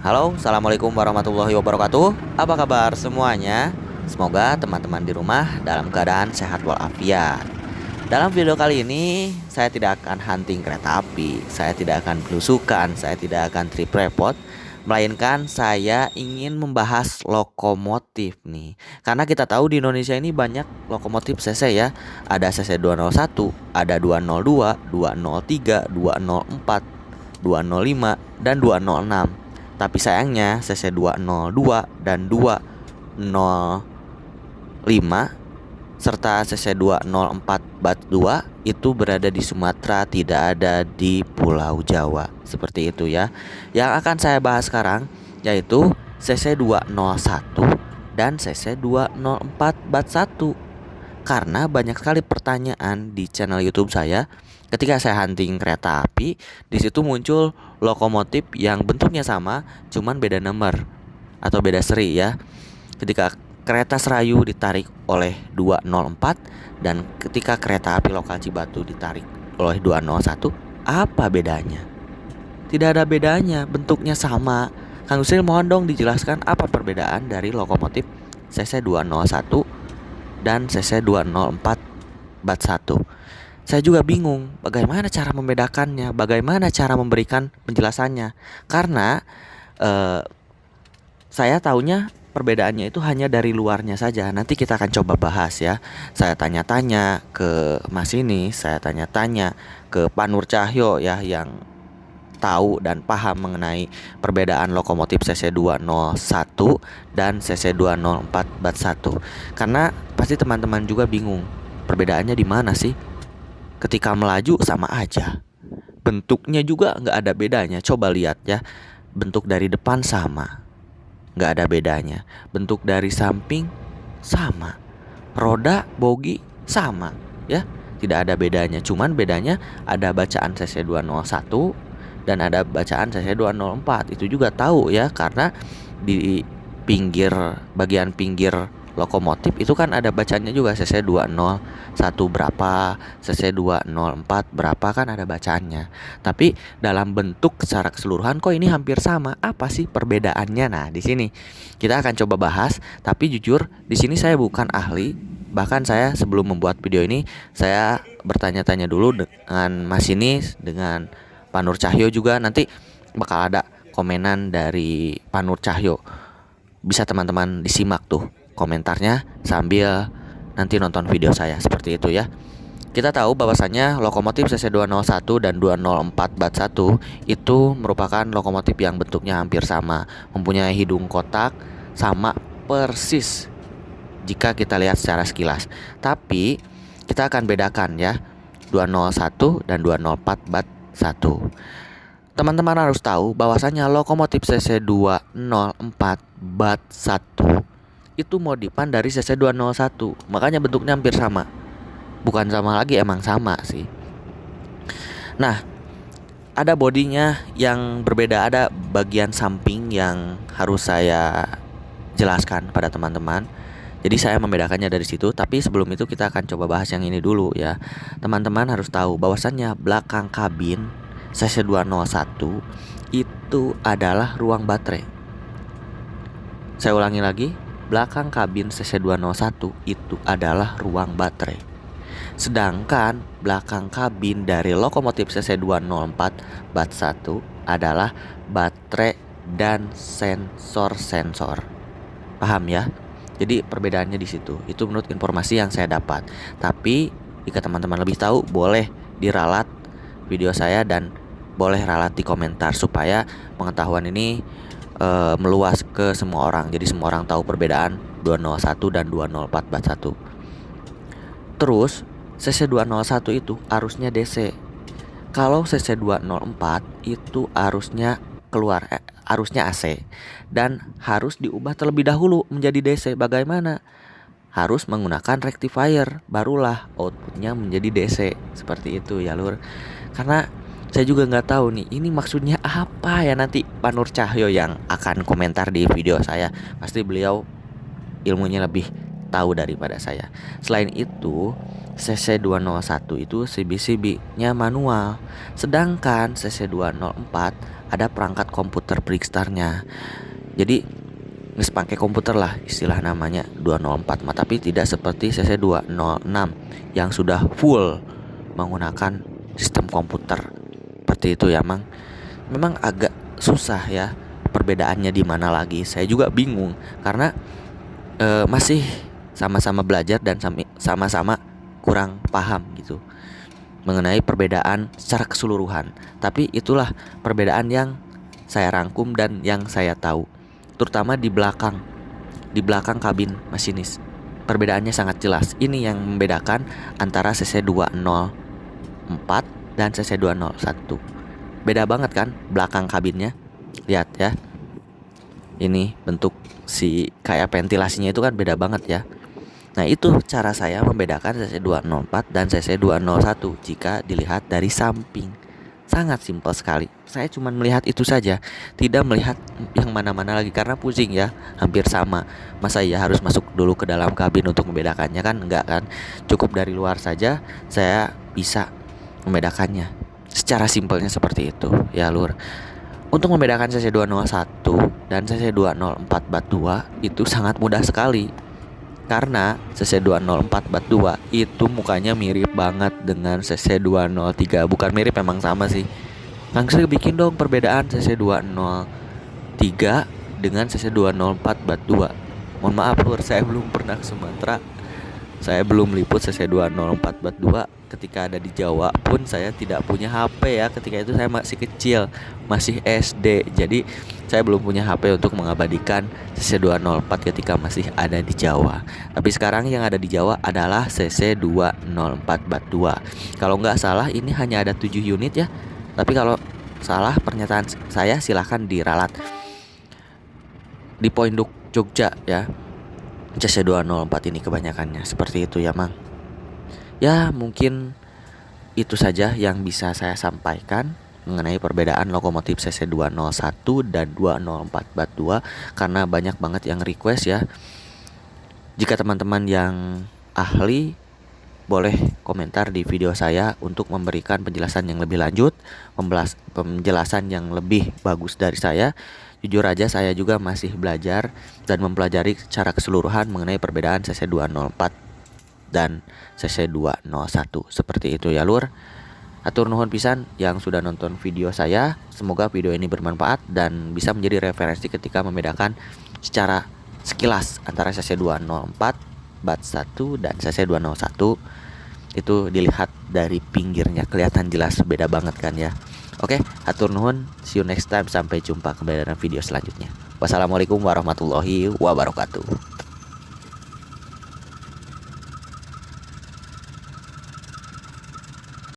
Halo, assalamualaikum warahmatullahi wabarakatuh. Apa kabar semuanya? Semoga teman-teman di rumah dalam keadaan sehat walafiat. Dalam video kali ini, saya tidak akan hunting kereta api, saya tidak akan belusukan, saya tidak akan trip repot, melainkan saya ingin membahas lokomotif nih. Karena kita tahu di Indonesia ini banyak lokomotif CC ya. Ada CC 201, ada 202, 203, 204, 205, dan 206. Tapi sayangnya CC 202 dan 205 serta CC 204 Bat 2 itu berada di Sumatera, tidak ada di Pulau Jawa. Seperti itu ya. Yang akan saya bahas sekarang yaitu CC 201 dan CC 204 Bat 1. Karena banyak sekali pertanyaan di channel YouTube saya ketika saya hunting kereta api, di situ muncul lokomotif yang bentuknya sama, cuman beda nomor atau beda seri ya. Ketika kereta Serayu ditarik oleh 204 dan ketika kereta api lokal Cibatu ditarik oleh 201, apa bedanya? Tidak ada bedanya, bentuknya sama. Kang Yusril, mohon dong dijelaskan apa perbedaan dari lokomotif CC 201 dan CC 204 Bat 1. Saya juga bingung bagaimana cara membedakannya, bagaimana cara memberikan penjelasannya. Karena eh, saya taunya perbedaannya itu hanya dari luarnya saja. Nanti kita akan coba bahas ya. Saya tanya-tanya ke Mas ini, saya tanya-tanya ke Pak Nur Cahyo ya yang tahu dan paham mengenai perbedaan lokomotif CC 201 dan CC 204 Bat 1. Karena pasti teman-teman juga bingung, perbedaannya di mana sih? Ketika melaju sama aja, bentuknya juga nggak ada bedanya. Coba lihat ya, bentuk dari depan sama, nggak ada bedanya. Bentuk dari samping sama, roda bogi sama ya, tidak ada bedanya. Cuman bedanya ada bacaan CC 201 dan ada bacaan CC 204. Itu juga tahu ya, karena di bagian pinggir lokomotif itu kan ada bacanya juga, CC 201 berapa, CC 204 berapa, kan ada bacaannya. Tapi dalam bentuk secara keseluruhan kok ini hampir sama. Apa sih perbedaannya? Nah, di sini kita akan coba bahas. Tapi jujur di sini saya bukan ahli. Bahkan saya sebelum membuat video ini saya bertanya-tanya dulu dengan Mas ini, dengan Pak Nur Cahyo juga. Nanti bakal ada komenan dari Pak Nur Cahyo. Bisa teman-teman disimak tuh komentarnya sambil nanti nonton video saya, seperti itu ya. Kita tahu bahwasannya lokomotif CC 201 dan 204 Bat 1 itu merupakan lokomotif yang bentuknya hampir sama, mempunyai hidung kotak, sama persis jika kita lihat secara sekilas. Tapi kita akan bedakan ya, 201 dan 204 Bat 1. Teman-teman harus tahu bahwasannya lokomotif CC 204 Bat 1 itu modifan dari CC 201. Makanya bentuknya hampir sama. Bukan sama lagi, emang sama sih. Nah, ada bodinya yang berbeda, ada bagian samping yang harus saya jelaskan pada teman-teman. Jadi saya membedakannya dari situ. Tapi sebelum itu kita akan coba bahas yang ini dulu ya. Teman-teman harus tahu bahwasannya belakang kabin CC 201 itu adalah ruang baterai. Saya ulangi lagi, belakang kabin CC 201 itu adalah ruang baterai. Sedangkan belakang kabin dari lokomotif CC 204 Bat 1 adalah baterai dan sensor-sensor. Paham ya? Jadi perbedaannya di situ. Itu menurut informasi yang saya dapat. Tapi jika teman-teman lebih tahu, boleh diralat video saya dan boleh ralat di komentar supaya pengetahuan ini meluas ke semua orang. Jadi semua orang tahu perbedaan 201 dan 204 Bat 1. Terus CC 201 itu arusnya DC. Kalau CC 204 itu arusnya arusnya AC dan harus diubah terlebih dahulu menjadi DC. Bagaimana? Harus menggunakan rectifier, barulah outputnya menjadi DC. Seperti itu ya lur. Karena saya juga nggak tahu nih, ini maksudnya apa ya. Nanti Pak Nur Cahyo yang akan komentar di video saya. Pasti beliau ilmunya lebih tahu daripada saya. Selain itu, CC201 itu CB-CB-nya manual. Sedangkan CC204 ada perangkat komputer Brickstar-nya. Jadi nggak pakai komputer lah istilah namanya 204 mah, tapi tidak seperti CC206 yang sudah full menggunakan sistem komputer. Seperti itu ya, Mang. Memang agak susah ya perbedaannya di mana lagi. Saya juga bingung karena masih sama-sama belajar dan sama-sama kurang paham gitu mengenai perbedaan secara keseluruhan. Tapi itulah perbedaan yang saya rangkum dan yang saya tahu, terutama di belakang kabin masinis. Perbedaannya sangat jelas. Ini yang membedakan antara CC204 dan CC201. Beda banget kan belakang kabinnya. Lihat ya. Ini bentuk si kayak ventilasinya itu kan beda banget ya. Nah, itu cara saya membedakan CC204 dan CC201 jika dilihat dari samping. Sangat simpel sekali. Saya cuma melihat itu saja, tidak melihat yang mana-mana lagi karena pusing ya, hampir sama. Masa ya harus masuk dulu ke dalam kabin untuk membedakannya, kan enggak kan? Cukup dari luar saja saya bisa membedakannya. Secara simpelnya seperti itu ya, Lur. Untuk membedakan CC201 dan CC204 bat 2 itu sangat mudah sekali. Karena CC204 bat 2 itu mukanya mirip banget dengan CC203. Bukan mirip, memang sama sih. Langsung bikin dong perbedaan CC203 dengan CC204 bat 2. Mohon maaf, Lur, saya belum pernah ke Sumatera. Saya belum meliput CC204 bat 2. Ketika ada di Jawa pun saya tidak punya HP ya. Ketika itu saya masih kecil, masih SD. Jadi saya belum punya HP untuk mengabadikan CC204 ketika masih ada di Jawa. Tapi sekarang yang ada di Jawa adalah CC204 bat 2. Kalau nggak salah ini hanya ada 7 unit ya. Tapi kalau salah pernyataan saya silahkan diralat. Di Poinduk Jogja ya, CC204 ini kebanyakannya seperti itu ya, Mang. Ya, mungkin itu saja yang bisa saya sampaikan mengenai perbedaan lokomotif CC201 dan 204 bat 2 karena banyak banget yang request ya. Jika teman-teman yang ahli boleh komentar di video saya untuk memberikan penjelasan yang lebih lanjut, penjelasan yang lebih bagus dari saya. Jujur aja saya juga masih belajar dan mempelajari secara keseluruhan mengenai perbedaan CC204 dan CC201. Seperti itu ya, Lur. Atur nuhun pisan yang sudah nonton video saya. Semoga video ini bermanfaat dan bisa menjadi referensi ketika membedakan secara sekilas antara CC204 bat 1 dan CC201. Itu dilihat dari pinggirnya kelihatan jelas beda banget kan ya. Oke, atur nuhun. See you next time. Sampai jumpa kembali dalam video selanjutnya. Wassalamualaikum warahmatullahi wabarakatuh.